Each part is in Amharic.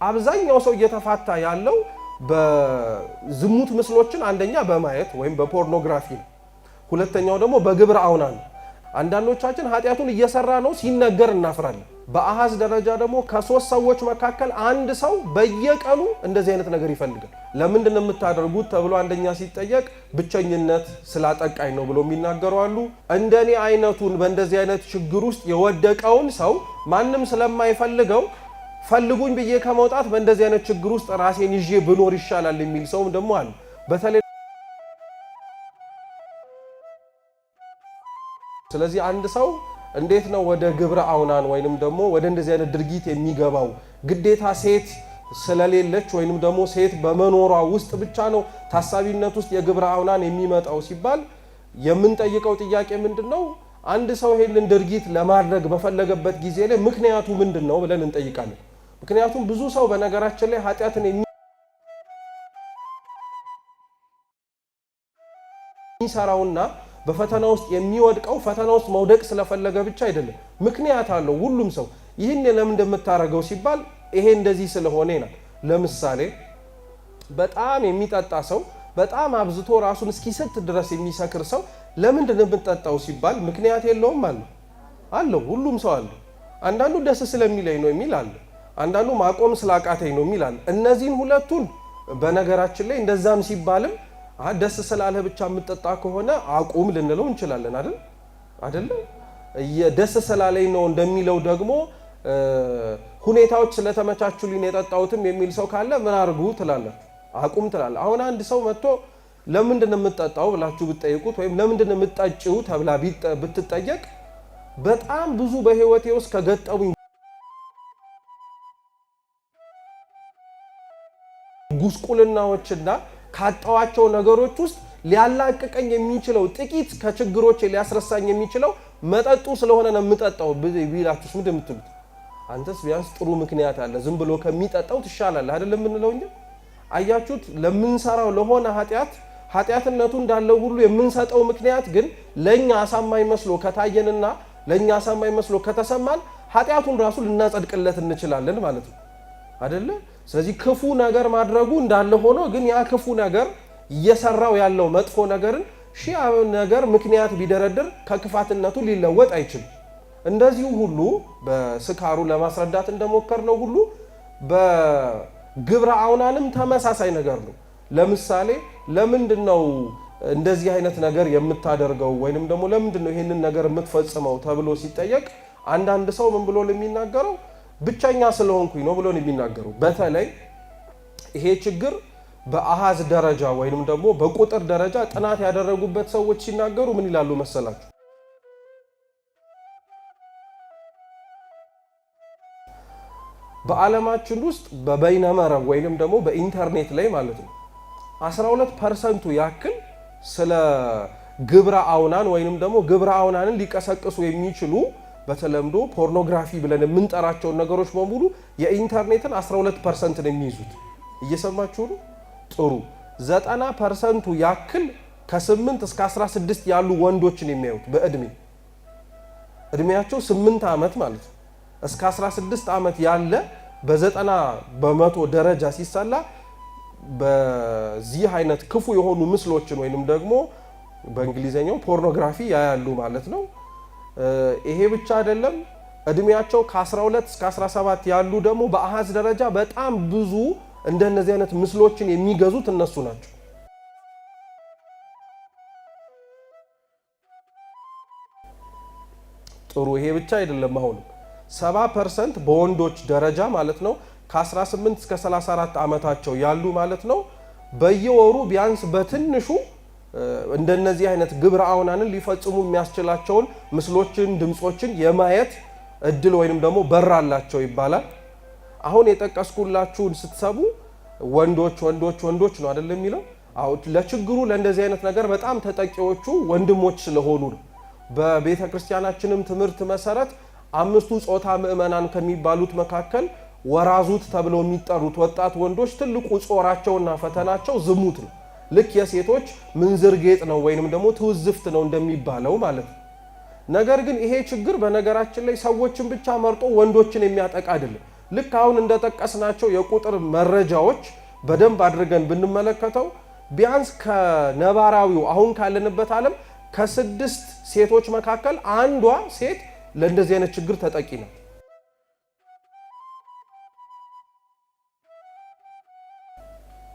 አብዛኛው ሰው እየተፋታ ያለው በዝሙት ምስሎችን አንደኛ በማየት ወይም በፖርኖግራፊ ነው። ሁለተኛው ደግሞ በግብረ አውናን። አንዳንዶቻችን ኃጢያቱን እየሰራ ነው ሲነገር እናፍራለን። በአሃዝ ደረጃ ደግሞ ከ3 ሰዎች መካከል አንድ ሰው በየቀኑ እንደዚህ አይነት ነገር ይፈልጋል። ለምንድን ነው የምታደርጉት ተብሎ አንደኛ ሲጠየቅ ብቸኝነት ስላጠቃኝ ነው ብሎ የሚናገሩ አሉ። እንደኔ አይነቱን በእንደዚህ አይነት ችግር ውስጥ የወደቀውን ሰው ማንም ስለማይፈልገው ፈልጉኝ ብዬ ከመውጣት በእንደዚህ አይነት ችግር ውስጥ ራሴን ይዤ ብኖር ይሻላል የሚል ሰውም ደግሞ አለ። በተለይ ስለዚህ አንድ ሰው እንዴት ነው ወደ ግብረ አውናን ወይንም ደግሞ ወደ እንደዚህ አይነት ድርጊት የሚገባው? ግዴታ ሴት ስለሌለች ወይንም ደግሞ ሴት በመኖሯ ውስጥ ብቻ ነው ታሳቢነት ውስጥ የግብረ አውናን የሚመጣው ሲባል የምንጠይቀው ጥያቄ ምንድነው? አንድ ሰው ይሄንን ድርጊት ለማድረግ በፈለገበት ጊዜ ላይ ምክንያቱ ምንድነው ብለን እንጠይቃለን። ምክንያቱም ብዙ ሰው በነገራችን ላይ ኃጢያትን የሚሰራውና በፈተና ውስጥ የሚወድቀው ፈተና ውስጥ መውደቅ ስለፈለገ ብቻ አይደለም። ምክንያት አለው ሁሉም ሰው። ይህን ለምን እንደምታረገው ሲባል ይሄ እንደዚህ ስለሆነ ነው። ለምሳሌ በጣም የሚጠጣ ሰው በጣም አብዝቶ ራሱን እስኪስት ድረስ የሚሰክር ሰው ለምንድን ነው የምትጠጣው ሲባል ምክንያት የለውም አለው። ሁሉም ሰው አለው። አንዳንዱ ደስ ስለሚለኝ ነው የሚል አለ። አንዳንዱ ማቆም ስላቃተኝ ነው የሚል አለ። እነዚህን ሁለቱን በነገራችን ላይ እንደዛም ሲባልም ደስ ስላለ ብቻ የምትጠጣ ከሆነ አቁም ልንለው እንችላለን አይደል? ደስ ስላለኝ ነው እንደሚለው ደግሞ ሁኔታዎች ስለተመቻቹልኝ የጠጣሁትም የሚል ሰው ካለ ምን አርጉ ትላላችሁ? አቁም ትላላ። አሁን አንድ ሰው መጥቶ ለምንድን ነው የምትጠጣው ብላችሁ ብትጠይቁት ወይም ለምንድን ነው የምትጠጪው ተብላ ብትጠየቅ በጣም ብዙ በህይወቴ ውስጥ ከገጠሙኝ ጉስቁልናዎችና ካጣዋቸው ነገሮች ውስጥ ሊያላቅቀኝ የሚችለው ጥቂት ከችግሮቼ ሊያስረሳኝ የሚችለው መጠጡ ስለሆነ ነው የምጠጣው ቢላችሁስ ምንድን የምትሉት? አንተስ ቢያንስ ጥሩ ምክንያት አለ ዝም ብሎ ከሚጠጣው ትሻላለህ አይደለም የምንለው እንጂ። አያችሁት? ለምንሰራው ለሆነ ኃጢያትነቱ እንዳለው ሁሉ የምንሰጠው ምክንያት ግን ለኛ አሳማኝ መስሎ ከታየንና ለኛ አሳማኝ መስሎ ከተሰማን ኃጢያቱን ራሱ ልናጸድቅለት እንችላለን ማለት ነው አይደለ? ስለዚህ ክፉ ነገር ማድረጉ እንዳለ ሆኖ ግን ያ ክፉ ነገር እየሰራው ያለው መጥፎ ነገርን ሺህ ነገር ምክንያት ቢደረድር ከክፋትነቱ ሊለወጥ አይችልም። እንደዚሁ ሁሉ በስካሩ ለማስረዳት እንደሞከርነው ሁሉ በግብረ አውናንም ተመሳሳይ ነገር ነው። ለምሳሌ ለምንድነው እንደዚህ አይነት ነገር የምታደርገው ወይንም ደግሞ ለምንድነው ይሄንን ነገር የምትፈጽመው ተብሎ ሲጠየቅ አንዳንድ ሰው ምን ብሎ ለሚናገረው ብቸኛ ስለሆንኩኝ ነው ብሎ የሚናገረው። በተለይ ይሄ ችግር በአሃዝ ደረጃ ወይንም ደግሞ በቁጥር ደረጃ ጥናት ያደረጉበት ሰዎች ሲናገሩ ምን ይላሉ መሰላችሁ? በዓለማችን ውስጥ በበይነመረብ ወይንም ደግሞ በኢንተርኔት ላይ ማለት ነው 12% ያክል ስለ ግብረ አውናን ወይንም ደግሞ ግብረ አውናንን ሊቀሰቅሱ የሚችሉ በተለምዶ ፖርኖግራፊ ብለን የምንጠራቸው ነገሮች በሙሉ የኢንተርኔትን 12% ነው የሚይዙት። እየሰማችሁ ነው? ጥሩ 90% ያክል ከ8 እስከ 16 ያሉ ወንዶችን የሚያዩት እድሜያቸው 8 ዓመት ማለት ነው እስከ 16 ዓመት ያለ በ90% ደረጃ ሲሰላ በዚህ አይነት ክፉ የሆኑ ምስሎችን ወይንም ደግሞ በእንግሊዘኛው ፖርኖግራፊ ያያሉ ማለት ነው። ይሄ ብቻ አይደለም። እድሜያቸው ከ12 እስከ 17 ያሉ ደግሞ በአሃዝ ደረጃ በጣም ብዙ እንደነዚህ አይነት ምስሎችን የሚገዙት እነሱ ናቸው። ጥሩ ይሄ ብቻ አይደለም። አሁን 70% በወንዶች ደረጃ ማለት ነው ከ18 እስከ 34 ዓመታቸው ያሉ ማለት ነው በየወሩ ቢያንስ በትንሹ እንደነዚህ አይነት ግብረ አውናንን ሊፈጽሙ የሚያስችላቸውን ምስሎችን ድምጾችን የማየት እድል ወይንም ደግሞ በራላቸው ይባላል። አሁን የጠቀስኩላችሁን ስትሰቡ ወንዶች ነው አይደል የሚለው? አው ለችግሩ ለእንደዚህ አይነት ነገር በጣም ተጠቂዎቹ ወንድሞች ስለሆኑ ነው። በቤተ ክርስቲያናችንም ትምህርት መሰረት አምስቱ ጾታ ምእመናን ከሚባሉት መካከል ወራዙት ተብለው የሚጠሩት ወጣት ወንዶች ትልቁ ጾራቸውና ፈተናቸው ዝሙት ነው። ልክ የሴቶች ምንዝር ጌጥ ነው ወይንም ደግሞ ትውዝፍት ነው እንደሚባለው ማለት ነው። ነገር ግን ይሄ ችግር በነገራችን ላይ ሰዎችን ብቻ መርጦ ወንዶችን የሚያጠቃ አይደለም። ልክ አሁን እንደተጠቀስናቸው የቁጥር መረጃዎች በደንብ አድርገን ብንመለከተው ቢያንስ ከነባራዊው አሁን ካለንበት ዓለም ከ6 ሴቶች መካከል አንዷ ሴት ለእንደዚህ አይነት ችግር ተጠቂ ነው።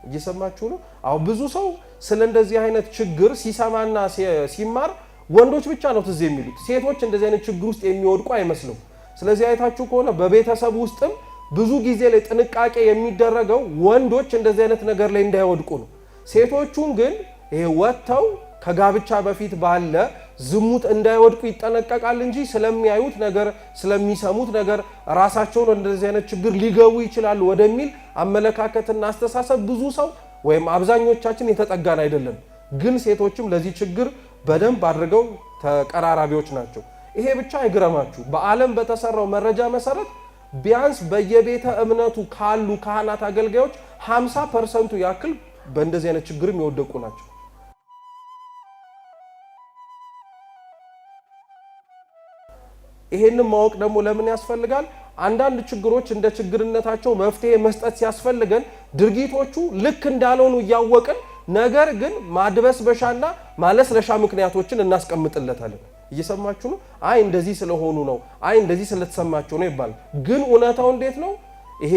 እየሰማችሁ ነው? አሁን ብዙ ሰው ስለ እንደዚህ አይነት ችግር ሲሰማና ሲማር ወንዶች ብቻ ነው ትዝ የሚሉት። ሴቶች እንደዚህ አይነት ችግር ውስጥ የሚወድቁ አይመስሉም። ስለዚህ አይታችሁ ከሆነ በቤተሰብ ውስጥም ብዙ ጊዜ ላይ ጥንቃቄ የሚደረገው ወንዶች እንደዚህ አይነት ነገር ላይ እንዳይወድቁ ነው። ሴቶቹን ግን ይሄ ወጥተው ከጋብቻ በፊት ባለ ዝሙት እንዳይወድቁ ይጠነቀቃል እንጂ ስለሚያዩት ነገር ስለሚሰሙት ነገር ራሳቸውን እንደዚህ አይነት ችግር ሊገቡ ይችላሉ ወደሚል አመለካከትና አስተሳሰብ ብዙ ሰው ወይም አብዛኞቻችን የተጠጋን አይደለም። ግን ሴቶችም ለዚህ ችግር በደንብ አድርገው ተቀራራቢዎች ናቸው። ይሄ ብቻ አይግረማችሁ። በዓለም በተሰራው መረጃ መሰረት ቢያንስ በየቤተ እምነቱ ካሉ ካህናት አገልጋዮች 50% ያክል በእንደዚህ አይነት ችግርም የወደቁ ናቸው። ይሄንን ማወቅ ደግሞ ለምን ያስፈልጋል? አንዳንድ ችግሮች እንደ ችግርነታቸው መፍትሄ መስጠት ሲያስፈልገን ድርጊቶቹ ልክ እንዳልሆኑ እያወቅን ነገር ግን ማድበስበሻና ማለስለሻ ምክንያቶችን እናስቀምጥለታለን። እየሰማችሁ ነው? አይ እንደዚህ ስለሆኑ ነው፣ አይ እንደዚህ ስለተሰማቸው ነው ይባላል። ግን እውነታው እንዴት ነው? ይሄ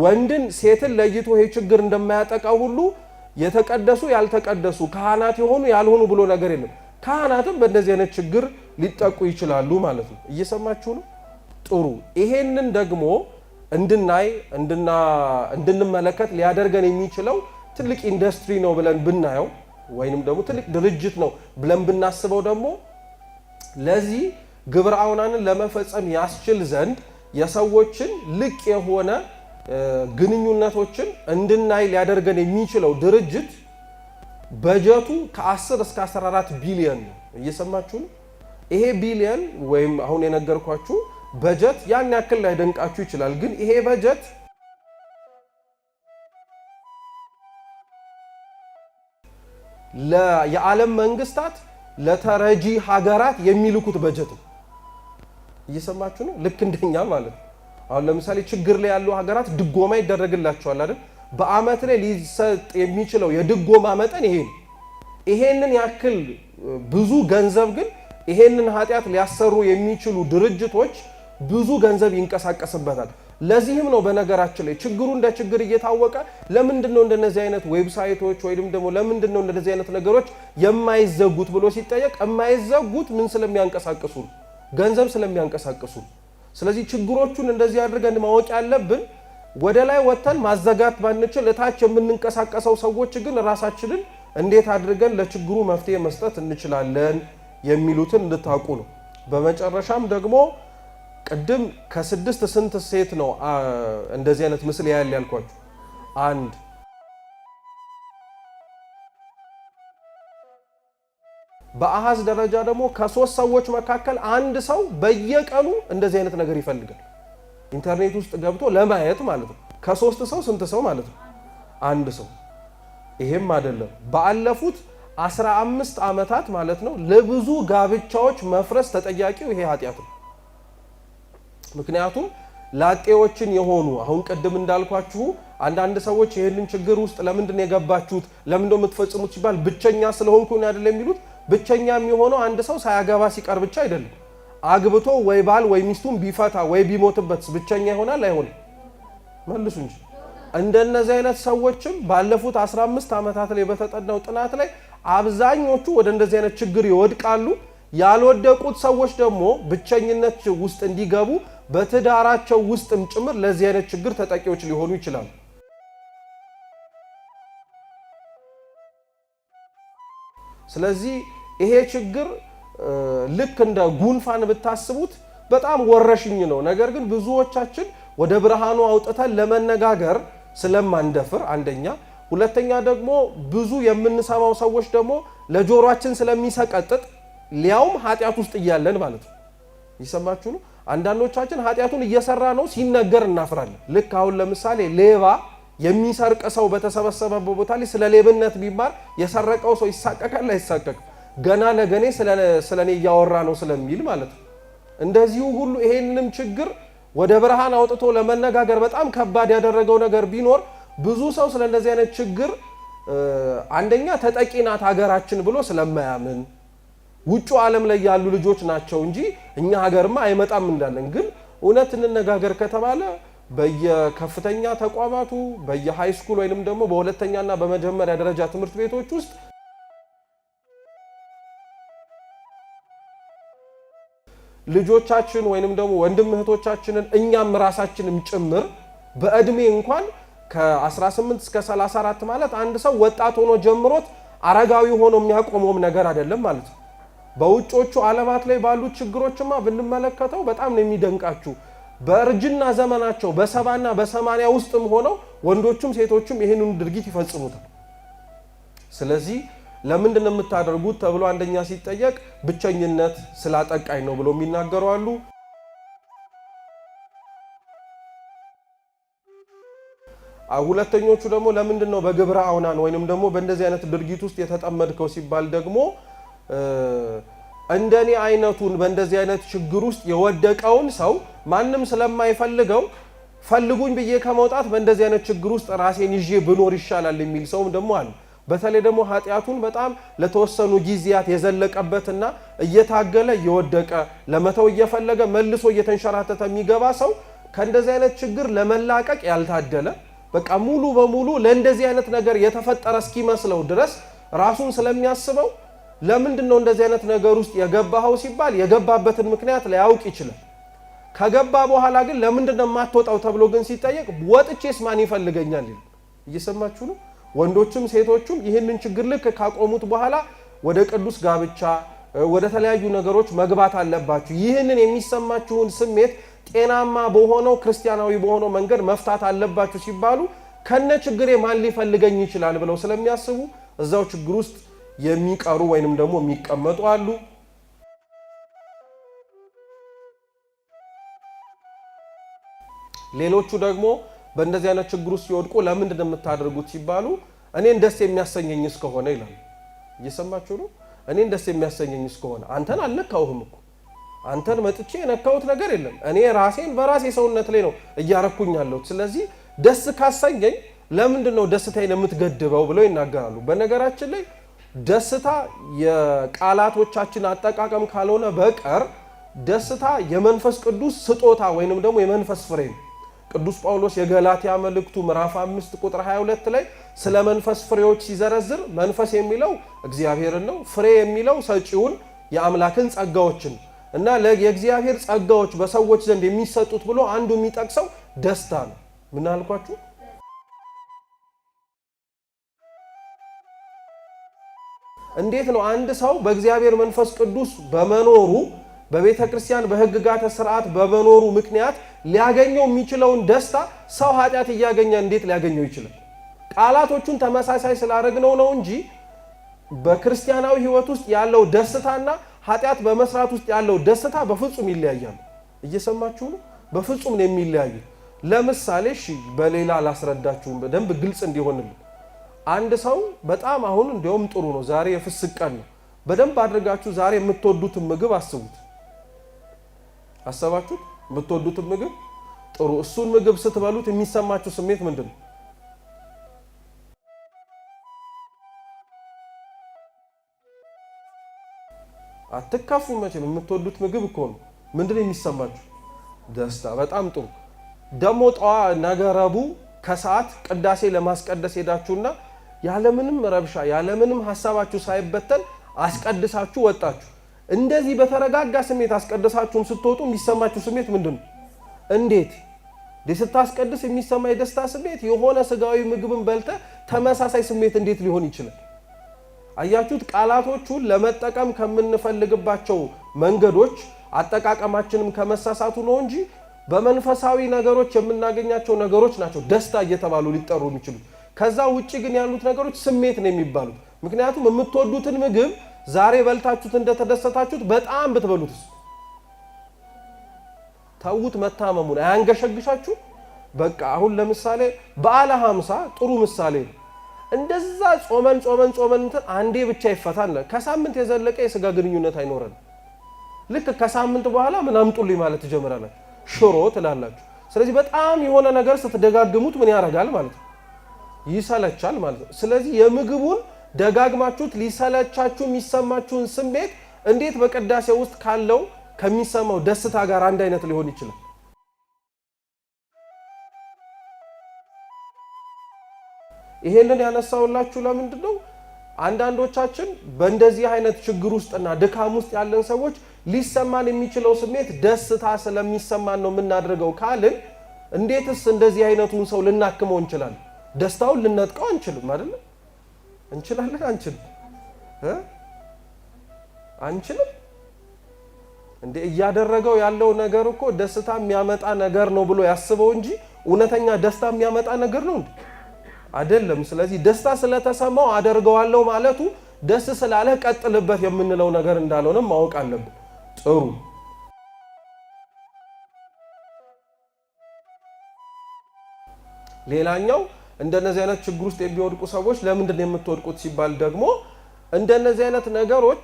ወንድን ሴትን ለይቶ ይሄ ችግር እንደማያጠቃው ሁሉ የተቀደሱ ያልተቀደሱ ካህናት የሆኑ ያልሆኑ ብሎ ነገር የለም። ካህናትም በእንደዚህ አይነት ችግር ሊጠቁ ይችላሉ ማለት ነው። እየሰማችሁ ነው? ጥሩ። ይሄንን ደግሞ እንድናይ እንድንመለከት ሊያደርገን የሚችለው ትልቅ ኢንዱስትሪ ነው ብለን ብናየው ወይንም ደግሞ ትልቅ ድርጅት ነው ብለን ብናስበው ደግሞ ለዚህ ግብረ አውናንን ለመፈጸም ያስችል ዘንድ የሰዎችን ልቅ የሆነ ግንኙነቶችን እንድናይ ሊያደርገን የሚችለው ድርጅት በጀቱ ከ10 እስከ 14 ቢሊዮን ነው። እየሰማችሁ ነው? ይሄ ቢሊዮን ወይም አሁን የነገርኳችሁ በጀት ያን ያክል ላይ ደንቃችሁ ይችላል። ግን ይሄ በጀት የዓለም መንግስታት ለተረጂ ሀገራት የሚልኩት በጀት ነው። እየሰማችሁ ነው? ልክ እንደኛ ማለት ነው። አሁን ለምሳሌ ችግር ላይ ያሉ ሀገራት ድጎማ ይደረግላቸዋል አይደል? በአመት ላይ ሊሰጥ የሚችለው የድጎማ መጠን ይሄ ነው። ይሄንን ያክል ብዙ ገንዘብ ግን ይሄንን ኃጢአት ሊያሰሩ የሚችሉ ድርጅቶች ብዙ ገንዘብ ይንቀሳቀስበታል። ለዚህም ነው በነገራችን ላይ ችግሩ እንደ ችግር እየታወቀ ለምንድነው እንደነዚህ አይነት ዌብሳይቶች ወይም ደግሞ ለምንድነው እንደነዚህ አይነት ነገሮች የማይዘጉት ብሎ ሲጠየቅ የማይዘጉት ምን ስለሚያንቀሳቅሱ ገንዘብ ስለሚያንቀሳቅሱ። ስለዚህ ችግሮቹን እንደዚህ አድርገን ማወቅ ያለብን ወደ ላይ ወተን ማዘጋት ባንችል እታች የምንንቀሳቀሰው ሰዎች ግን ራሳችንን እንዴት አድርገን ለችግሩ መፍትሄ መስጠት እንችላለን የሚሉትን እንድታውቁ ነው። በመጨረሻም ደግሞ ቅድም ከ6 ስንት ሴት ነው እንደዚህ አይነት ምስል ያያል ያልኳችሁ? አንድ። በአሃዝ ደረጃ ደግሞ ከ3 ሰዎች መካከል አንድ ሰው በየቀኑ እንደዚህ አይነት ነገር ይፈልጋል። ኢንተርኔት ውስጥ ገብቶ ለማየት ማለት ነው። ከ3 ሰው ስንት ሰው ማለት ነው? አንድ ሰው። ይሄም አይደለም ባለፉት 15 ዓመታት ማለት ነው ለብዙ ጋብቻዎች መፍረስ ተጠያቂው ይሄ ኃጢአት ነው። ምክንያቱም ላጤዎችን የሆኑ አሁን ቅድም እንዳልኳችሁ አንዳንድ ሰዎች ይሄንን ችግር ውስጥ ለምንድን የገባችሁት ለምንድን የምትፈጽሙት ሲባል ብቸኛ ስለሆንኩ ነው አይደል የሚሉት። ብቸኛ የሚሆነው አንድ ሰው ሳያገባ ሲቀር ብቻ አይደለም። አግብቶ ወይ ባል ወይ ሚስቱን ቢፈታ ወይ ቢሞትበት ብቸኛ ይሆናል አይሆንም? መልሱ እንጂ። እንደነዚህ አይነት ሰዎችም ባለፉት 15 ዓመታት ላይ በተጠናው ጥናት ላይ አብዛኞቹ ወደ እንደዚህ አይነት ችግር ይወድቃሉ። ያልወደቁት ሰዎች ደግሞ ብቸኝነት ውስጥ እንዲገቡ በትዳራቸው ውስጥም ጭምር ለዚህ አይነት ችግር ተጠቂዎች ሊሆኑ ይችላሉ። ስለዚህ ይሄ ችግር ልክ እንደ ጉንፋን ብታስቡት በጣም ወረሽኝ ነው። ነገር ግን ብዙዎቻችን ወደ ብርሃኑ አውጥተን ለመነጋገር ስለማንደፍር አንደኛ፣ ሁለተኛ ደግሞ ብዙ የምንሰማው ሰዎች ደግሞ ለጆሮአችን ስለሚሰቀጥጥ ሊያውም ኃጢአት ውስጥ እያለን ማለት ነው። ይሰማችሁ ነው? አንዳንዶቻችን ኃጢአቱን እየሰራ ነው ሲነገር እናፍራለን። ልክ አሁን ለምሳሌ ሌባ የሚሰርቅ ሰው በተሰበሰበበት ቦታ ላይ ስለ ሌብነት ቢማር የሰረቀው ሰው ይሳቀቃል አይሳቀቅም? ገና ለገኔ ስለኔ እያወራ ነው ስለሚል ማለት ነው። እንደዚሁ ሁሉ ይሄንንም ችግር ወደ ብርሃን አውጥቶ ለመነጋገር በጣም ከባድ ያደረገው ነገር ቢኖር ብዙ ሰው ስለ እንደዚህ አይነት ችግር አንደኛ ተጠቂናት ሀገራችን ብሎ ስለማያምን ውጭ ዓለም ላይ ያሉ ልጆች ናቸው እንጂ እኛ ሀገርማ አይመጣም እንዳለን። ግን እውነት እንነጋገር ከተባለ በየከፍተኛ ተቋማቱ በየሃይ ስኩል ወይንም ደግሞ በሁለተኛና በመጀመሪያ ደረጃ ትምህርት ቤቶች ውስጥ ልጆቻችን ወይንም ደግሞ ወንድም እህቶቻችንን እኛም ራሳችንም ጭምር በእድሜ እንኳን ከ18 እስከ 34 ማለት አንድ ሰው ወጣት ሆኖ ጀምሮት አረጋዊ ሆኖ የሚያቆመውም ነገር አይደለም ማለት ነው። በውጮቹ ዓለማት ላይ ባሉ ችግሮችማ ብንመለከተው በጣም ነው የሚደንቃችሁ። በእርጅና ዘመናቸው በ70ና በ80 ውስጥም ሆነው ወንዶቹም ሴቶቹም ይሄንን ድርጊት ይፈጽሙታል። ስለዚህ ለምንድን ነው የምታደርጉት ተብሎ አንደኛ ሲጠየቅ ብቸኝነት ስላጠቃኝ ነው ብሎ የሚናገሩ አሉ። ሁለተኞቹ ደግሞ ለምንድን ነው በግብረ አውናን ወይንም ደግሞ በእንደዚህ አይነት ድርጊት ውስጥ የተጠመድከው ሲባል ደግሞ እንደኔ አይነቱን በእንደዚህ አይነት ችግር ውስጥ የወደቀውን ሰው ማንም ስለማይፈልገው ፈልጉኝ ብዬ ከመውጣት በእንደዚህ አይነት ችግር ውስጥ ራሴን ይዤ ብኖር ይሻላል የሚል ሰውም ደግሞ አለ። በተለይ ደግሞ ኃጢያቱን በጣም ለተወሰኑ ጊዜያት የዘለቀበትና እየታገለ እየወደቀ ለመተው እየፈለገ መልሶ እየተንሸራተተ የሚገባ ሰው ከእንደዚህ አይነት ችግር ለመላቀቅ ያልታደለ በቃ ሙሉ በሙሉ ለእንደዚህ አይነት ነገር የተፈጠረ እስኪመስለው ድረስ ራሱን ስለሚያስበው ለምንድን ነው እንደዚህ አይነት ነገር ውስጥ የገባው ሲባል የገባበትን ምክንያት ሊያውቅ ይችላል። ከገባ በኋላ ግን ለምንድን ነው የማትወጣው ተብሎ ግን ሲጠየቅ ወጥቼስ ማን ይፈልገኛል ይላል። እየሰማችሁ ነው? ወንዶችም ሴቶችም ይህንን ችግር ልክ ካቆሙት በኋላ ወደ ቅዱስ ጋብቻ ወደ ተለያዩ ነገሮች መግባት አለባችሁ። ይህንን የሚሰማችሁን ስሜት ጤናማ በሆነው ክርስቲያናዊ በሆነው መንገድ መፍታት አለባችሁ ሲባሉ ከነ ችግሬ ማን ሊፈልገኝ ይችላል ብለው ስለሚያስቡ እዛው ችግር ውስጥ የሚቀሩ ወይንም ደግሞ የሚቀመጡ አሉ። ሌሎቹ ደግሞ በእንደዚህ አይነት ችግር ውስጥ ሲወድቁ ለምንድን ነው የምታደርጉት ሲባሉ እኔን ደስ የሚያሰኘኝ እስከሆነ ይላሉ። እየሰማችሁ ነው? እኔን ደስ የሚያሰኘኝ እስከሆነ አንተን አልነካውህም እኮ አንተን መጥቼ የነካሁት ነገር የለም። እኔ ራሴን በራሴ ሰውነት ላይ ነው እያረኩኝ ያለሁት። ስለዚህ ደስ ካሰኘኝ ለምንድን ነው ደስታዬን የምትገድበው ብለው ይናገራሉ። በነገራችን ላይ ደስታ የቃላቶቻችን አጠቃቀም ካልሆነ በቀር ደስታ የመንፈስ ቅዱስ ስጦታ ወይንም ደግሞ የመንፈስ ፍሬ ነው። ቅዱስ ጳውሎስ የገላትያ መልእክቱ ምዕራፍ 5 ቁጥር 22 ላይ ስለ መንፈስ ፍሬዎች ሲዘረዝር መንፈስ የሚለው እግዚአብሔርን ነው፣ ፍሬ የሚለው ሰጪውን የአምላክን ጸጋዎችን እና የእግዚአብሔር ጸጋዎች በሰዎች ዘንድ የሚሰጡት ብሎ አንዱ የሚጠቅሰው ደስታ ነው። ምን አልኳችሁ? እንዴት ነው አንድ ሰው በእግዚአብሔር መንፈስ ቅዱስ በመኖሩ በቤተ ክርስቲያን በሕግጋተ ሥርዓት በመኖሩ ምክንያት ሊያገኘው የሚችለውን ደስታ ሰው ኃጢአት እያገኘ እንዴት ሊያገኘው ይችላል? ቃላቶቹን ተመሳሳይ ስላደረግነው ነው እንጂ በክርስቲያናዊ ሕይወት ውስጥ ያለው ደስታና ኃጢአት በመስራት ውስጥ ያለው ደስታ በፍጹም ይለያያሉ። እየሰማችሁ ነው? በፍጹም ነው የሚለያዩ። ለምሳሌ እሺ በሌላ ላስረዳችሁም በደንብ ግልጽ እንዲሆንልን አንድ ሰው በጣም አሁን እንደውም ጥሩ ነው ዛሬ የፍስክ ቀን ነው። በደንብ አድርጋችሁ ዛሬ የምትወዱትን ምግብ አስቡት። አሰባችሁት? የምትወዱትን ምግብ ጥሩ። እሱን ምግብ ስትበሉት የሚሰማችሁ ስሜት ምንድን ነው? አትካፉ መቼም የምትወዱት ምግብ እኮ ነው። ምንድን ነው የሚሰማችሁ? ደስታ። በጣም ጥሩ። ደሞ ጠዋ ነገረቡ ከሰዓት ቅዳሴ ለማስቀደስ ሄዳችሁና ያለምንም ረብሻ ያለምንም ሐሳባችሁ ሳይበተን አስቀድሳችሁ ወጣችሁ። እንደዚህ በተረጋጋ ስሜት አስቀድሳችሁን ስትወጡ የሚሰማችሁ ስሜት ምንድነው? እንዴት ስታስቀድስ የሚሰማ የደስታ ስሜት የሆነ ስጋዊ ምግብን በልተ ተመሳሳይ ስሜት እንዴት ሊሆን ይችላል? አያችሁት? ቃላቶቹን ለመጠቀም ከምንፈልግባቸው መንገዶች አጠቃቀማችንም ከመሳሳቱ ነው እንጂ በመንፈሳዊ ነገሮች የምናገኛቸው ነገሮች ናቸው ደስታ እየተባሉ ሊጠሩ የሚችሉት። ከዛ ውጪ ግን ያሉት ነገሮች ስሜት ነው የሚባሉት። ምክንያቱም የምትወዱትን ምግብ ዛሬ በልታችሁት እንደተደሰታችሁት በጣም ብትበሉትስ ተውት፣ መታመሙን አያንገሸግሻችሁ? በቃ አሁን ለምሳሌ በዓለ ሃምሳ ጥሩ ምሳሌ ነው። እንደዛ ጾመን አንዴ ብቻ ይፈታል። ከሳምንት የዘለቀ የስጋ ግንኙነት አይኖረን። ልክ ከሳምንት በኋላ ምን አምጡልኝ ማለት ትጀምራለህ። ሽሮ ትላላችሁ። ስለዚህ በጣም የሆነ ነገር ስትደጋግሙት ምን ያደርጋል ማለት ነው? ይሰለቻል ማለት ነው። ስለዚህ የምግቡን ደጋግማችሁት ሊሰለቻችሁ የሚሰማችሁን ስሜት እንዴት በቅዳሴ ውስጥ ካለው ከሚሰማው ደስታ ጋር አንድ አይነት ሊሆን ይችላል? ይሄንን ያነሳውላችሁ ለምንድን ነው? አንዳንዶቻችን በእንደዚህ አይነት ችግር ውስጥና ድካም ውስጥ ያለን ሰዎች ሊሰማን የሚችለው ስሜት ደስታ ስለሚሰማን ነው የምናደርገው ካልን እንዴትስ እንደዚህ አይነቱን ሰው ልናክመው እንችላለን? ደስታውን ልነጥቀው አንችልም አይደል? እንችላለን? አንችልም። እንዴ እያደረገው ያለው ነገር እኮ ደስታ የሚያመጣ ነገር ነው ብሎ ያስበው እንጂ እውነተኛ ደስታ የሚያመጣ ነገር ነው እንዴ? አይደለም። ስለዚህ ደስታ ስለተሰማው አደርገዋለሁ ማለቱ ደስ ስላለ ቀጥልበት የምንለው ነገር እንዳልሆነ ማወቅ አለብን። ጥሩ። ሌላኛው እንደነዚህ አይነት ችግር ውስጥ የሚወድቁ ሰዎች ለምንድን ነው የምትወድቁት ሲባል ደግሞ እንደነዚህ አይነት ነገሮች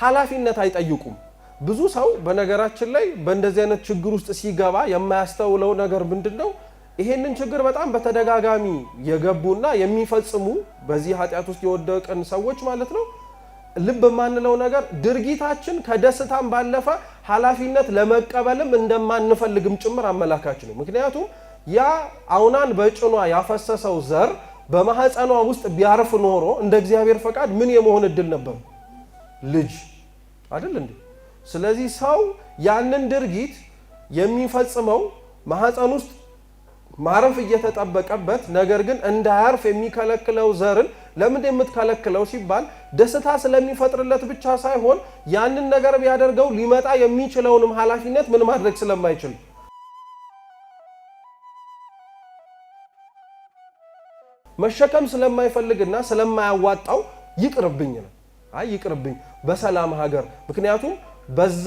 ኃላፊነት አይጠይቁም። ብዙ ሰው በነገራችን ላይ በእንደዚህ አይነት ችግር ውስጥ ሲገባ የማያስተውለው ነገር ምንድነው? ይሄንን ችግር በጣም በተደጋጋሚ የገቡና የሚፈጽሙ በዚህ ኃጢአት ውስጥ የወደቀን ሰዎች ማለት ነው ልብ የማንለው ነገር ድርጊታችን ከደስታም ባለፈ ኃላፊነት ለመቀበልም እንደማንፈልግም ጭምር አመላካች ነው። ምክንያቱም ያ አውናን በጭኗ ያፈሰሰው ዘር በማህፀኗ ውስጥ ቢያርፍ ኖሮ እንደ እግዚአብሔር ፈቃድ ምን የመሆን እድል ነበር? ልጅ አይደል እንዴ? ስለዚህ ሰው ያንን ድርጊት የሚፈጽመው ማህፀን ውስጥ ማረፍ እየተጠበቀበት ነገር ግን እንዳያርፍ የሚከለክለው ዘርን ለምን የምትከለክለው ሲባል ደስታ ስለሚፈጥርለት ብቻ ሳይሆን ያንን ነገር ቢያደርገው ሊመጣ የሚችለውንም ኃላፊነት ምን ማድረግ ስለማይችል መሸከም ስለማይፈልግና ስለማያዋጣው ይቅርብኝ ነው። አይ ይቅርብኝ በሰላም ሀገር። ምክንያቱም በዛ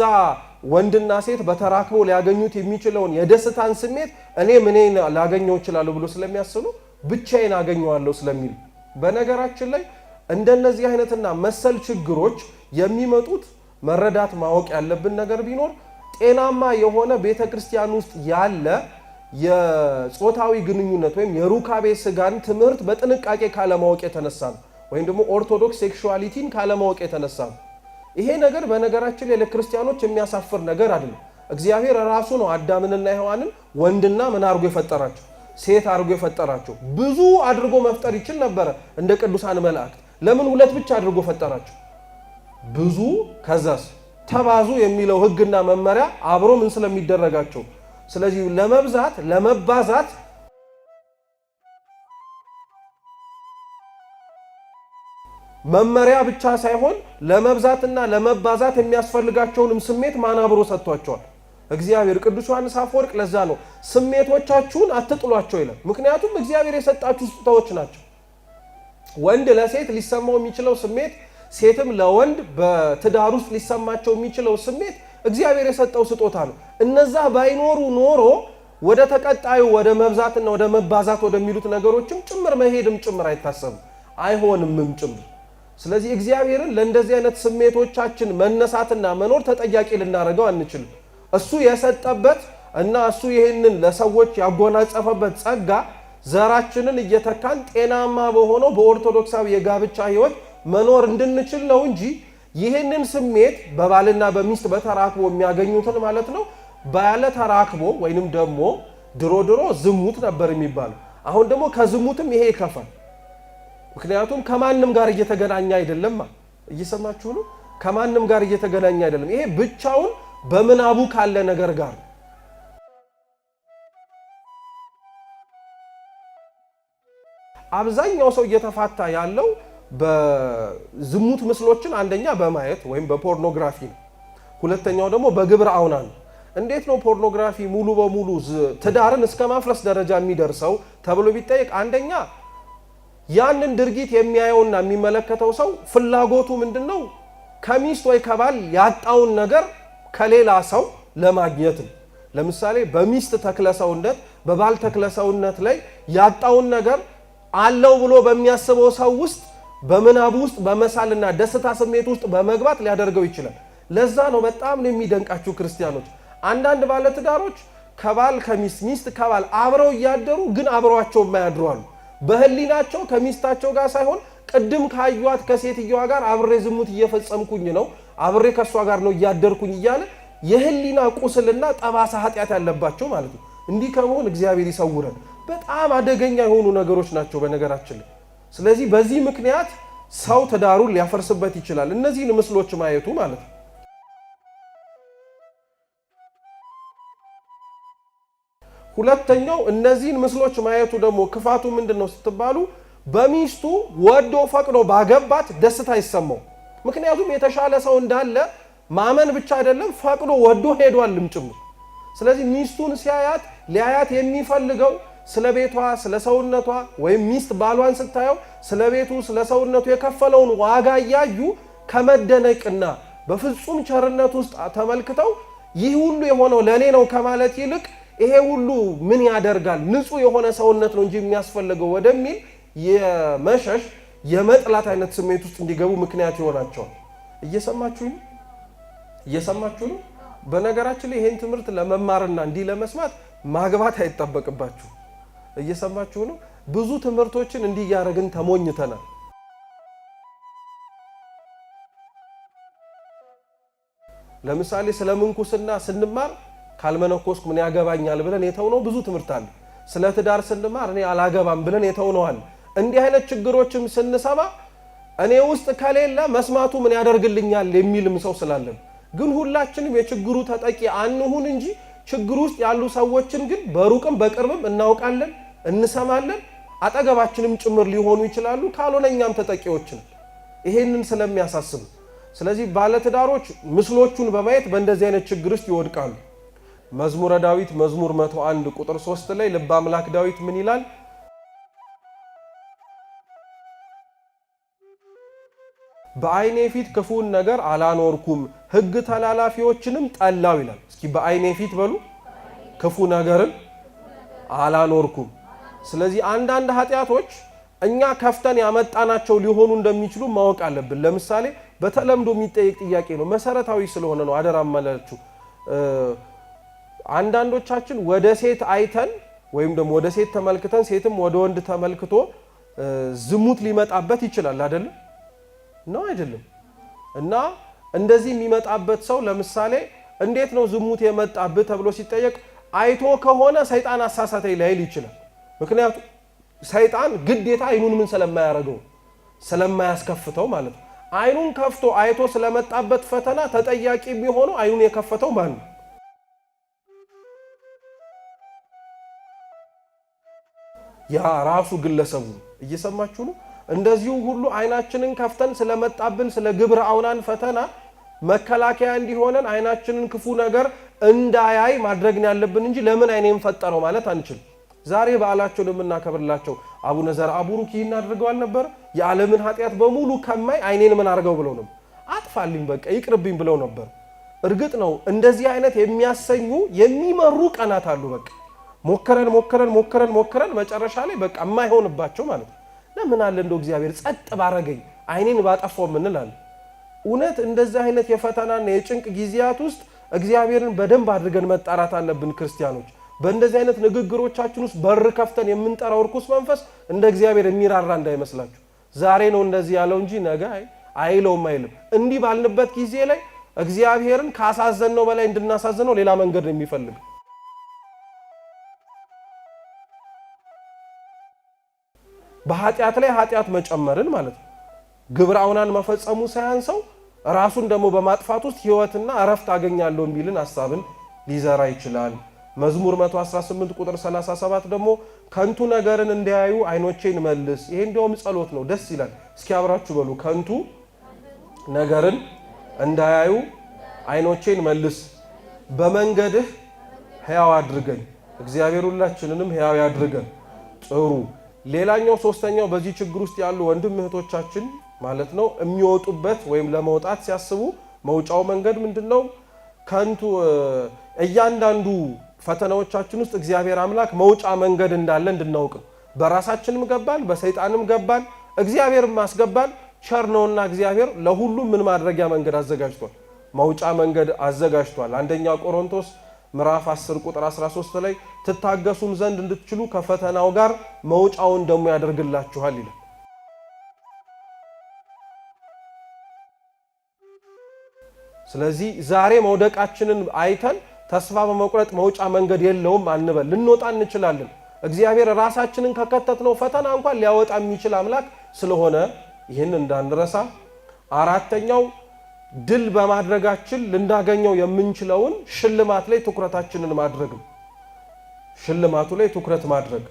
ወንድና ሴት በተራክቦ ሊያገኙት የሚችለውን የደስታን ስሜት እኔ ምኔን ላገኘው ይችላል ብሎ ስለሚያስቡ ብቻዬን አገኘዋለሁ ስለሚል። በነገራችን ላይ እንደነዚህ አይነትና መሰል ችግሮች የሚመጡት መረዳት ማወቅ ያለብን ነገር ቢኖር ጤናማ የሆነ ቤተክርስቲያን ውስጥ ያለ የጾታዊ ግንኙነት ወይም የሩካቤ ስጋን ትምህርት በጥንቃቄ ካለማወቅ የተነሳ ነው። ወይም ደግሞ ኦርቶዶክስ ሴክሹዋሊቲን ካለማወቅ የተነሳ ነው። ይሄ ነገር በነገራችን ላይ ለክርስቲያኖች የሚያሳፍር ነገር አይደለም። እግዚአብሔር ራሱ ነው አዳምንና ሔዋንን ወንድና ምን አድርጎ የፈጠራቸው? ሴት አድርጎ የፈጠራቸው። ብዙ አድርጎ መፍጠር ይችል ነበረ እንደ ቅዱሳን መላእክት። ለምን ሁለት ብቻ አድርጎ ፈጠራቸው? ብዙ ከዛስ ተባዙ የሚለው ሕግና መመሪያ አብሮ ምን ስለሚደረጋቸው። ስለዚህ ለመብዛት ለመባዛት መመሪያ ብቻ ሳይሆን ለመብዛትና ለመባዛት የሚያስፈልጋቸውንም ስሜት ማን አብሮ ሰጥቷቸዋል? እግዚአብሔር። ቅዱስ ዮሐንስ አፈወርቅ ለዛ ነው ስሜቶቻችሁን አትጥሏቸው ይላል። ምክንያቱም እግዚአብሔር የሰጣችሁ ስጦታዎች ናቸው። ወንድ ለሴት ሊሰማው የሚችለው ስሜት፣ ሴትም ለወንድ በትዳር ውስጥ ሊሰማቸው የሚችለው ስሜት እግዚአብሔር የሰጠው ስጦታ ነው። እነዛ ባይኖሩ ኖሮ ወደ ተቀጣዩ ወደ መብዛትና ወደ መባዛት ወደሚሉት ነገሮችም ጭምር መሄድም ጭምር አይታሰብም፣ አይሆንምም ጭምር። ስለዚህ እግዚአብሔርን ለእንደዚህ አይነት ስሜቶቻችን መነሳትና መኖር ተጠያቂ ልናደርገው አንችልም። እሱ የሰጠበት እና እሱ ይህንን ለሰዎች ያጎናጸፈበት ጸጋ ዘራችንን እየተካን ጤናማ በሆነው በኦርቶዶክሳዊ የጋብቻ ሕይወት መኖር እንድንችል ነው እንጂ ይህንን ስሜት በባልና በሚስት በተራክቦ የሚያገኙትን ማለት ነው ባለ ተራክቦ ወይንም ደግሞ ድሮ ዝሙት ነበር የሚባለው። አሁን ደግሞ ከዝሙትም ይሄ ይከፋል። ምክንያቱም ከማንም ጋር እየተገናኘ አይደለም። እየሰማችሁ ነው? ከማንም ጋር እየተገናኘ አይደለም። ይሄ ብቻውን በምናቡ ካለ ነገር ጋር አብዛኛው ሰው እየተፋታ ያለው በዝሙት ምስሎችን አንደኛ በማየት ወይም በፖርኖግራፊ ነው። ሁለተኛው ደግሞ በግብረ አውና ነው። እንዴት ነው ፖርኖግራፊ ሙሉ በሙሉ ትዳርን እስከ ማፍረስ ደረጃ የሚደርሰው ተብሎ ቢጠየቅ አንደኛ ያንን ድርጊት የሚያየውና የሚመለከተው ሰው ፍላጎቱ ምንድነው? ከሚስት ወይ ከባል ያጣውን ነገር ከሌላ ሰው ለማግኘት ነው። ለምሳሌ በሚስት ተክለሰውነት በባል ተክለሰውነት ላይ ያጣውን ነገር አለው ብሎ በሚያስበው ሰው ውስጥ በምናቡ ውስጥ በመሳልና ደስታ ስሜት ውስጥ በመግባት ሊያደርገው ይችላል። ለዛ ነው በጣም ነው የሚደንቃችሁ ክርስቲያኖች አንዳንድ ባለትዳሮች ከባል ከሚስት ሚስት ከባል አብረው እያደሩ ግን አብረዋቸው የማያድሩ አሉ። በህሊናቸው ከሚስታቸው ጋር ሳይሆን ቅድም ካዩት ከሴትየዋ ጋር አብሬ ዝሙት እየፈጸምኩኝ ነው፣ አብሬ ከሷ ጋር ነው እያደርኩኝ እያለ የህሊና ቁስልና ጠባሳ ኃጢአት ያለባቸው ማለት ነው። እንዲህ ከመሆን እግዚአብሔር ይሰውረን። በጣም አደገኛ የሆኑ ነገሮች ናቸው በነገራችን ላይ። ስለዚህ በዚህ ምክንያት ሰው ትዳሩን ሊያፈርስበት ይችላል፣ እነዚህን ምስሎች ማየቱ ማለት ነው። ሁለተኛው እነዚህን ምስሎች ማየቱ ደግሞ ክፋቱ ምንድነው ስትባሉ በሚስቱ ወዶ ፈቅዶ ባገባት ደስታ ይሰማው። ምክንያቱም የተሻለ ሰው እንዳለ ማመን ብቻ አይደለም ፈቅዶ ወዶ ሄዷልም ጭምር። ስለዚህ ሚስቱን ሲያያት ሊያያት የሚፈልገው ስለ ቤቷ ስለ ሰውነቷ ወይም ሚስት ባሏን ስታየው ስለ ቤቱ ስለ ሰውነቱ የከፈለውን ዋጋ ያዩ ከመደነቅና በፍጹም ቸርነት ውስጥ ተመልክተው ይህ ሁሉ የሆነው ለኔ ነው ከማለት ይልቅ ይሄ ሁሉ ምን ያደርጋል ንጹህ የሆነ ሰውነት ነው እንጂ የሚያስፈልገው ወደሚል የመሸሽ የመጥላት አይነት ስሜት ውስጥ እንዲገቡ ምክንያት ይሆናቸዋል። እየሰማችሁ ነው። በነገራችን ላይ ይሄን ትምህርት ለመማርና እንዲህ ለመስማት ማግባት አይጠበቅባችሁ። እየሰማችሁ ነው። ብዙ ትምህርቶችን እንዲህ ያረግን ተሞኝተናል። ለምሳሌ ስለ ምንኩስና ስንማር ካልመነኮስኩ ምን ያገባኛል ብለን የተውነው ብዙ ትምህርት አለ። ስለ ትዳር ስንማር እኔ አላገባም ብለን የተውነው አለ። እንዲህ አይነት ችግሮችም ስንሰማ እኔ ውስጥ ከሌለ መስማቱ ምን ያደርግልኛል የሚልም ሰው ስላለን ግን ሁላችንም የችግሩ ተጠቂ አንሁን እንጂ ችግሩ ውስጥ ያሉ ሰዎችን ግን በሩቅም በቅርብም እናውቃለን፣ እንሰማለን፣ አጠገባችንም ጭምር ሊሆኑ ይችላሉ። ካልሆነ እኛም ተጠቂዎች ነን። ይሄንን ስለሚያሳስብ ስለዚህ ባለትዳሮች ምስሎቹን በማየት በእንደዚህ አይነት ችግር ውስጥ ይወድቃሉ። መዝሙረ ዳዊት መዝሙር 101 ቁጥር 3 ላይ ልበ አምላክ ዳዊት ምን ይላል? በአይኔ ፊት ክፉን ነገር አላኖርኩም ሕግ ተላላፊዎችንም ጠላው ይላል። እስኪ በአይኔ ፊት በሉ ክፉ ነገርን አላኖርኩም። ስለዚህ አንዳንድ ኃጢያቶች እኛ ከፍተን ያመጣናቸው ሊሆኑ እንደሚችሉ ማወቅ አለብን። ለምሳሌ በተለምዶ የሚጠየቅ ጥያቄ ነው፣ መሰረታዊ ስለሆነ ነው አደራ ማለላችሁ። አንዳንዶቻችን ወደ ሴት አይተን ወይም ደግሞ ወደ ሴት ተመልክተን ሴትም ወደ ወንድ ተመልክቶ ዝሙት ሊመጣበት ይችላል አይደል? ነው አይደለም? እና እንደዚህ የሚመጣበት ሰው ለምሳሌ እንዴት ነው ዝሙት የመጣበት ተብሎ ሲጠየቅ አይቶ ከሆነ ሰይጣን አሳሳተኝ ላይል ይችላል። ምክንያቱም ሰይጣን ግዴታ አይኑን ምን ስለማያረገው ስለማያስከፍተው ማለት ነው። አይኑን ከፍቶ አይቶ ስለመጣበት ፈተና ተጠያቂ የሚሆነው አይኑን የከፈተው ማን ነው? ያ ራሱ ግለሰቡ። እየሰማችሁ ነው? እንደዚሁ ሁሉ አይናችንን ከፍተን ስለመጣብን ስለ ግብረ አውናን ፈተና መከላከያ እንዲሆነን አይናችንን ክፉ ነገር እንዳያይ ማድረግ ነው ያለብን እንጂ ለምን አይኔን ፈጠረው ማለት አንችልም። ዛሬ በዓላቸውን የምናከብርላቸው አቡነ ዘርዓ ቡሩክ ይህን አድርገዋል ነበር። የዓለምን ኃጢአት በሙሉ ከማይ አይኔን ምን አድርገው ብለው ነው አጥፋልኝ በቃ ይቅርብኝ ብለው ነበር። እርግጥ ነው እንደዚህ አይነት የሚያሰኙ የሚመሩ ቀናት አሉ። በቃ ሞከረን መጨረሻ ላይ በቃ የማይሆንባቸው ማለት ነው። ለምን አለ እንደው እግዚአብሔር ጸጥ ባረገኝ አይኔን ባጠፋው ምን እንላለን? እውነት እንደዚህ አይነት የፈተናና የጭንቅ ጊዜያት ውስጥ እግዚአብሔርን በደንብ አድርገን መጣራት አለብን ክርስቲያኖች። በእንደዚህ አይነት ንግግሮቻችን ውስጥ በር ከፍተን የምንጠራው ርኩስ መንፈስ እንደ እግዚአብሔር የሚራራ እንዳይመስላችሁ። ዛሬ ነው እንደዚህ ያለው እንጂ ነገ አይለውም አይልም። እንዲህ ባልንበት ጊዜ ላይ እግዚአብሔርን ካሳዘነው በላይ እንድናሳዝነው ሌላ መንገድ ነው የሚፈልግ። በኃጢአት ላይ ኃጢአት መጨመርን ማለት ነው። ግብረ አውናን መፈጸሙ ሳያንሰው ራሱን ደግሞ በማጥፋት ውስጥ ህይወትና እረፍት አገኛለሁ የሚልን ሐሳብን ሊዘራ ይችላል። መዝሙር 118 ቁጥር 37 ደግሞ ከንቱ ነገርን እንዲያዩ አይኖቼን መልስ። ይሄ እንደውም ጸሎት ነው፣ ደስ ይላል። እስኪ አብራችሁ በሉ። ከንቱ ነገርን እንዳያዩ አይኖቼን መልስ፣ በመንገድህ ሕያው አድርገኝ። እግዚአብሔር ሁላችንንም ሕያው ያድርገን። ጥሩ። ሌላኛው ሶስተኛው በዚህ ችግር ውስጥ ያሉ ወንድም እህቶቻችን ማለት ነው የሚወጡበት ወይም ለመውጣት ሲያስቡ መውጫው መንገድ ምንድነው? ከንቱ እያንዳንዱ ፈተናዎቻችን ውስጥ እግዚአብሔር አምላክ መውጫ መንገድ እንዳለ እንድናውቅ ነው። በራሳችንም ገባን፣ በሰይጣንም ገባን፣ እግዚአብሔርም አስገባን። ቸር ነውና እግዚአብሔር ለሁሉም ምን ማድረጊያ መንገድ አዘጋጅቷል፣ መውጫ መንገድ አዘጋጅቷል። አንደኛ ቆሮንቶስ ምዕራፍ 10 ቁጥር 13 ላይ ትታገሱም ዘንድ እንድትችሉ ከፈተናው ጋር መውጫውን ደግሞ ያደርግላችኋል ይላል። ስለዚህ ዛሬ መውደቃችንን አይተን ተስፋ በመቁረጥ መውጫ መንገድ የለውም አንበል። ልንወጣ እንችላለን። እግዚአብሔር ራሳችንን ከከተትነው ፈተና እንኳን ሊያወጣ የሚችል አምላክ ስለሆነ ይህን እንዳንረሳ። አራተኛው ድል በማድረጋችን ልናገኘው የምንችለውን ሽልማት ላይ ትኩረታችንን ማድረግ ነው። ሽልማቱ ላይ ትኩረት ማድረግ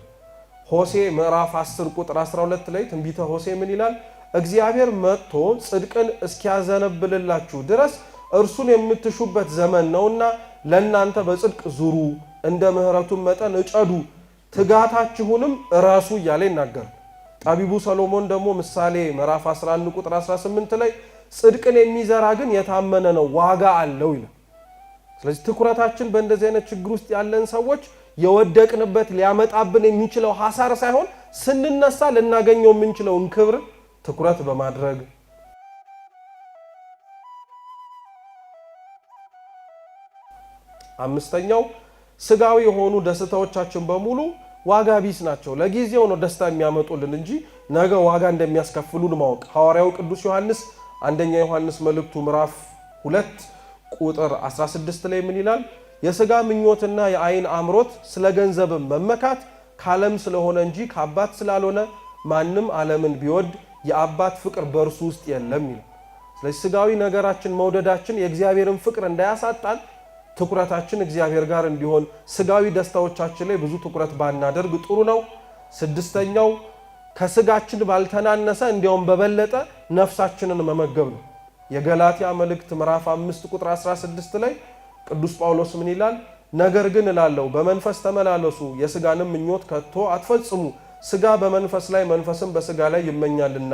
ሆሴ ምዕራፍ 10 ቁጥር 12 ላይ ትንቢተ ሆሴ ምን ይላል? እግዚአብሔር መጥቶ ጽድቅን እስኪያዘነብልላችሁ ድረስ እርሱን የምትሹበት ዘመን ነውና ለእናንተ በጽድቅ ዙሩ፣ እንደ ምሕረቱም መጠን እጨዱ፣ ትጋታችሁንም እረሱ እያለ ይናገራል። ጠቢቡ ሰሎሞን ደግሞ ምሳሌ ምዕራፍ 11 ቁጥር 18 ላይ ጽድቅን የሚዘራ ግን የታመነ ነው፣ ዋጋ አለው ይላል። ስለዚህ ትኩረታችን በእንደዚህ አይነት ችግር ውስጥ ያለን ሰዎች የወደቅንበት ሊያመጣብን የሚችለው ሐሳር ሳይሆን ስንነሳ ልናገኘው የምንችለውን ክብር ትኩረት በማድረግ አምስተኛው ስጋዊ የሆኑ ደስታዎቻችን በሙሉ ዋጋ ቢስ ናቸው። ለጊዜው ነው ደስታ የሚያመጡልን እንጂ ነገ ዋጋ እንደሚያስከፍሉን ማወቅ። ሐዋርያው ቅዱስ ዮሐንስ አንደኛ ዮሐንስ መልእክቱ ምዕራፍ 2 ቁጥር 16 ላይ ምን ይላል? የስጋ ምኞትና የአይን አምሮት ስለ ገንዘብም መመካት ከዓለም ስለሆነ እንጂ ከአባት ስላልሆነ ማንም ዓለምን ቢወድ የአባት ፍቅር በእርሱ ውስጥ የለም ይላል። ስለዚህ ስጋዊ ነገራችን መውደዳችን የእግዚአብሔርን ፍቅር እንዳያሳጣን ትኩረታችን እግዚአብሔር ጋር እንዲሆን ስጋዊ ደስታዎቻችን ላይ ብዙ ትኩረት ባናደርግ ጥሩ ነው። ስድስተኛው ከስጋችን ባልተናነሰ እንዲያውም በበለጠ ነፍሳችንን መመገብ ነው። የገላትያ መልእክት ምዕራፍ 5 ቁጥር 16 ላይ ቅዱስ ጳውሎስ ምን ይላል? ነገር ግን እላለሁ በመንፈስ ተመላለሱ፣ የስጋንም ምኞት ከቶ አትፈጽሙ፣ ስጋ በመንፈስ ላይ መንፈስም በስጋ ላይ ይመኛልና።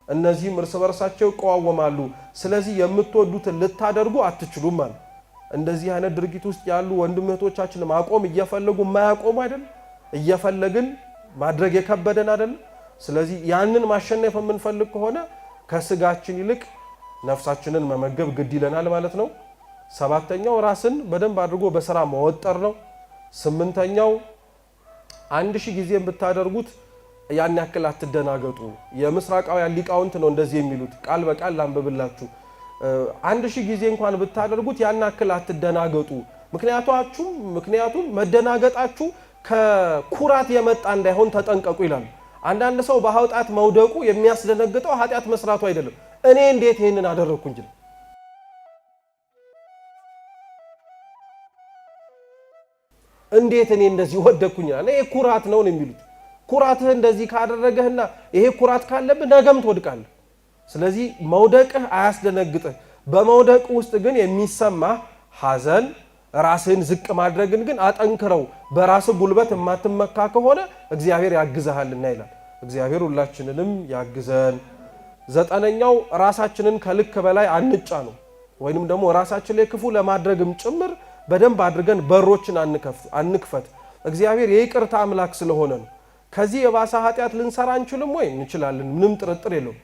እነዚህም እርስ በርሳቸው ይቃወማሉ፣ ስለዚህ የምትወዱትን ልታደርጉ አትችሉም ማለት። እንደዚህ አይነት ድርጊት ውስጥ ያሉ ወንድም እህቶቻችን ማቆም እየፈለጉ የማያቆሙ አይደል? እየፈለግን ማድረግ የከበደን አይደል? ስለዚህ ያንን ማሸነፍ የምንፈልግ ከሆነ ከስጋችን ይልቅ ነፍሳችንን መመገብ ግድ ይለናል ማለት ነው። ሰባተኛው ራስን በደንብ አድርጎ በስራ መወጠር ነው። ስምንተኛው 1000 ጊዜ ብታደርጉት ያን ያክል አትደናገጡ። የምስራቃውያን ሊቃውንት ነው እንደዚህ የሚሉት። ቃል በቃል ላንብብላችሁ። 1000 ጊዜ እንኳን ብታደርጉት ያን ያክል አትደናገጡ። ምክንያቱም መደናገጣችሁ ከኩራት የመጣ እንዳይሆን ተጠንቀቁ ይላሉ። አንዳንድ ሰው በኃጢአት መውደቁ የሚያስደነግጠው ኃጢአት መስራቱ አይደለም፣ እኔ እንዴት ይሄንን አደረግኩ እንጂ። እንዴት እኔ እንደዚህ ወደቅኩኝ? ይሄ ኩራት ነው የሚሉት። ኩራትህ እንደዚህ ካደረገህና ይሄ ኩራት ካለብህ ነገም ትወድቃለህ። ስለዚህ መውደቅህ አያስደነግጥህ። በመውደቅ ውስጥ ግን የሚሰማህ ሐዘን፣ ራስህን ዝቅ ማድረግን ግን አጠንክረው። በራስህ ጉልበት የማትመካ ከሆነ እግዚአብሔር ያግዘሃልና ይላል። እግዚአብሔር ሁላችንንም ያግዘን። ዘጠነኛው ራሳችንን ከልክ በላይ አንጫ ነው። ወይንም ደግሞ ራሳችን ላይ ክፉ ለማድረግም ጭምር በደንብ አድርገን በሮችን አንክፈት። እግዚአብሔር የይቅርታ አምላክ ስለሆነ ነው። ከዚህ የባሰ ኃጢአት ልንሰራ እንችልም ወይ? እንችላለን፣ ምንም ጥርጥር የለውም።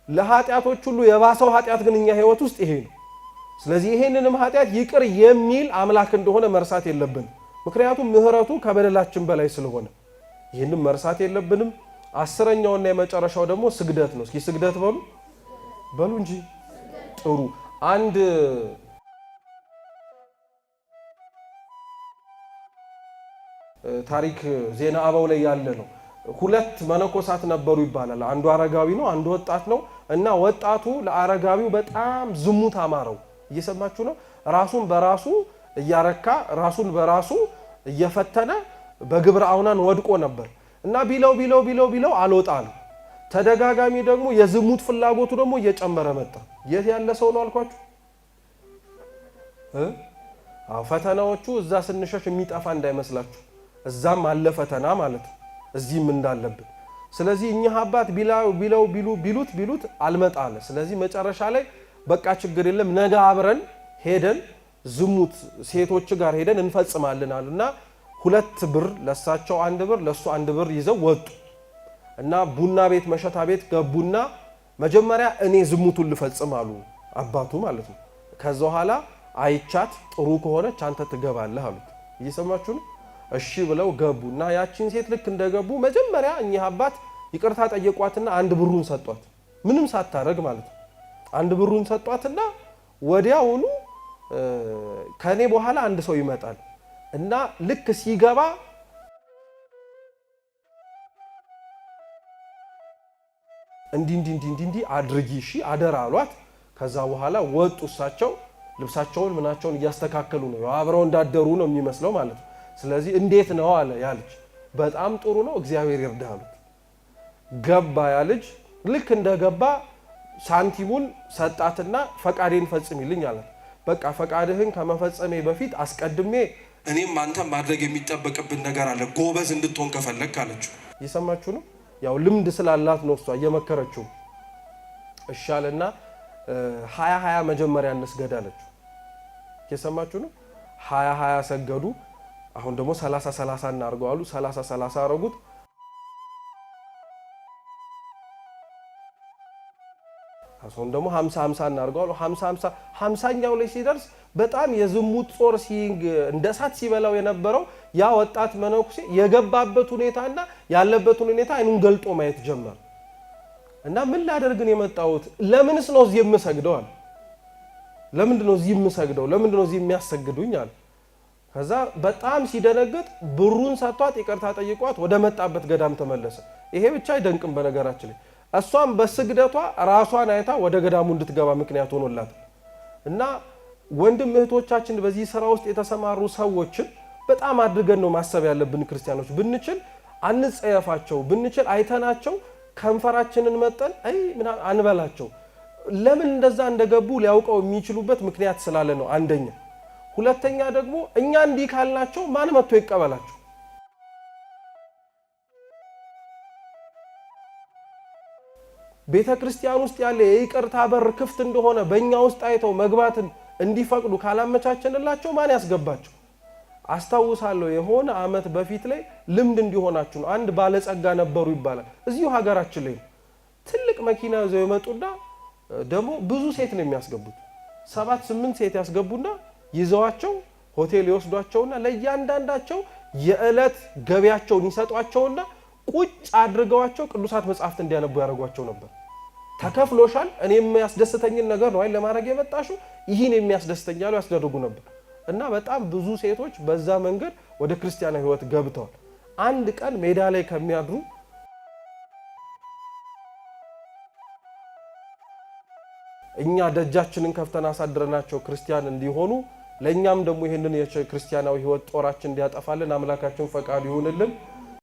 ለኃጢአቶች ሁሉ የባሰው ኃጢአት ግን እኛ ህይወት ውስጥ ይሄ ነው። ስለዚህ ይሄንንም ኃጢአት ይቅር የሚል አምላክ እንደሆነ መርሳት የለብንም። ምክንያቱም ምህረቱ ከበደላችን በላይ ስለሆነ ይህንም መርሳት የለብንም። አስረኛውና የመጨረሻው ደግሞ ስግደት ነው። እስኪ ስግደት በሉ እንጂ። ጥሩ። አንድ ታሪክ ዜና አበው ላይ ያለ ነው። 2 መነኮሳት ነበሩ ይባላል። አንዱ አረጋዊ ነው፣ አንዱ ወጣት ነው። እና ወጣቱ ለአረጋዊው በጣም ዝሙት አማረው። እየሰማችሁ ነው። ራሱን በራሱ እያረካ ራሱን በራሱ እየፈተነ በግብረ አውናን ወድቆ ነበር። እና ቢለው አልወጣም። ተደጋጋሚ ደግሞ የዝሙት ፍላጎቱ ደግሞ እየጨመረ መጣ። የት ያለ ሰው ነው አልኳችሁ? ፈተናዎቹ እዛ ስንሸሽ የሚጠፋ እንዳይመስላችሁ፣ እዛም አለ ፈተና ማለት ነው፣ እዚህም እንዳለብን። ስለዚህ እኛ አባት ቢሉት አልመጣ አለ። ስለዚህ መጨረሻ ላይ በቃ ችግር የለም ነገ አብረን ሄደን ዝሙት ሴቶች ጋር ሄደን እንፈጽማለን አሉና 2 ብር ለሳቸው 1 ብር ለሱ 1 ብር ይዘው ወጡ። እና ቡና ቤት መሸታ ቤት ገቡና መጀመሪያ እኔ ዝሙቱን ልፈጽም አሉ አባቱ ማለት ነው። ከዛ በኋላ አይቻት ጥሩ ከሆነች አንተ ትገባለህ አሉት። እየሰማችሁ ነው? እሺ ብለው ገቡና ያቺን ሴት ልክ እንደገቡ መጀመሪያ እኚህ አባት ይቅርታ ጠየቋትና አንድ ብሩን ሰጧት። ምንም ሳታረግ ማለት ነው። አንድ ብሩን ሰጧትና ወዲያውኑ ከኔ በኋላ አንድ ሰው ይመጣል እና ልክ ሲገባ እንዲ አድርጊ እሺ አደራ አሏት። ከዛ በኋላ ወጡ። እሳቸው ልብሳቸውን ምናቸውን እያስተካከሉ ነው። አብረው እንዳደሩ ነው የሚመስለው ማለት ነው። ስለዚህ እንዴት ነው አለ ያ ልጅ። በጣም ጥሩ ነው እግዚአብሔር ይርዳህ አሉት። ገባ ያ ልጅ። ልክ እንደገባ ሳንቲሙን ሰጣትና ፈቃዴን ፈጽሚልኝ አለ። በቃ ፈቃድህን ከመፈጸሜ በፊት አስቀድሜ እኔም አንተም ማድረግ የሚጠበቅብን ነገር አለ ጎበዝ እንድትሆን ከፈለክ አለችው። እየሰማችሁ ነው? ያው ልምድ ስላላት ነው እሷ እየመከረችው። እሻለና 20 መጀመሪያ እንስገድ አለችው። እየሰማችሁ ነው? 20 ሰገዱ። አሁን ደግሞ 30 እናርገው አሉ። 30 አረጉት። አሁን ደግሞ 50 እናርገው አሉ። 50ኛው ላይ ሲደርስ በጣም የዝሙት ጾር እንደ እሳት ሲበላው የነበረው ያ ወጣት መነኩሴ የገባበት ሁኔታና ያለበትን ሁኔታ አይኑን ገልጦ ማየት ጀመረ። እና ምን ላደርግ ነው የመጣሁት? ለምንስ ነው እዚህ የምሰግደው አለ። ለምንድን ነው እዚህ የምሰግደው? ለምንድን ነው እዚህ የሚያሰግዱኝ አለ። ከዛ በጣም ሲደነግጥ ብሩን ሰጥቷት ይቅርታ ጠይቋት ወደ መጣበት ገዳም ተመለሰ። ይሄ ብቻ አይደንቅም። በነገራችን ላይ እሷም በስግደቷ ራሷን አይታ ወደ ገዳሙ እንድትገባ ምክንያት ሆኖላት እና ወንድም እህቶቻችን በዚህ ስራ ውስጥ የተሰማሩ ሰዎችን በጣም አድርገን ነው ማሰብ ያለብን። ክርስቲያኖች ብንችል አንጸየፋቸው፣ ብንችል አይተናቸው ከንፈራችንን መጠን ምን አንበላቸው። ለምን እንደዛ እንደገቡ ሊያውቀው የሚችሉበት ምክንያት ስላለ ነው አንደኛ። ሁለተኛ ደግሞ እኛ እንዲህ ካልናቸው ማን መጥቶ ይቀበላቸው? ቤተ ክርስቲያን ውስጥ ያለ የይቅርታ በር ክፍት እንደሆነ በእኛ ውስጥ አይተው መግባትን እንዲፈቅዱ ካላመቻቸንላቸው ማን ያስገባቸው? አስታውሳለሁ የሆነ አመት በፊት ላይ ልምድ እንዲሆናችሁ ነው። አንድ ባለጸጋ ነበሩ ይባላል እዚሁ ሀገራችን ላይ። ትልቅ መኪና ይዘው ይመጡና ደግሞ ብዙ ሴት ነው የሚያስገቡት። 7-8 ሴት ያስገቡና ይዘዋቸው ሆቴል ይወስዷቸውና ለእያንዳንዳቸው የዕለት ገቢያቸውን ይሰጧቸውና ቁጭ አድርገዋቸው ቅዱሳት መጻሕፍት እንዲያነቡ ያደርጓቸው ነበር። ተከፍሎሻል፣ እኔ የሚያስደስተኝን ነገር ነው አይደል ለማድረግ የመጣሽው፣ ይህን የሚያስደስተኛሉ ያስደርጉ ነበር። እና በጣም ብዙ ሴቶች በዛ መንገድ ወደ ክርስቲያናዊ ህይወት ገብተዋል። አንድ ቀን ሜዳ ላይ ከሚያድሩ እኛ ደጃችንን ከፍተን አሳድረናቸው ክርስቲያን እንዲሆኑ ለኛም ደግሞ ይሄንን የክርስቲያናዊ ህይወት ጦራችን እንዲያጠፋልን አምላካችን ፈቃዱ ይሁንልን።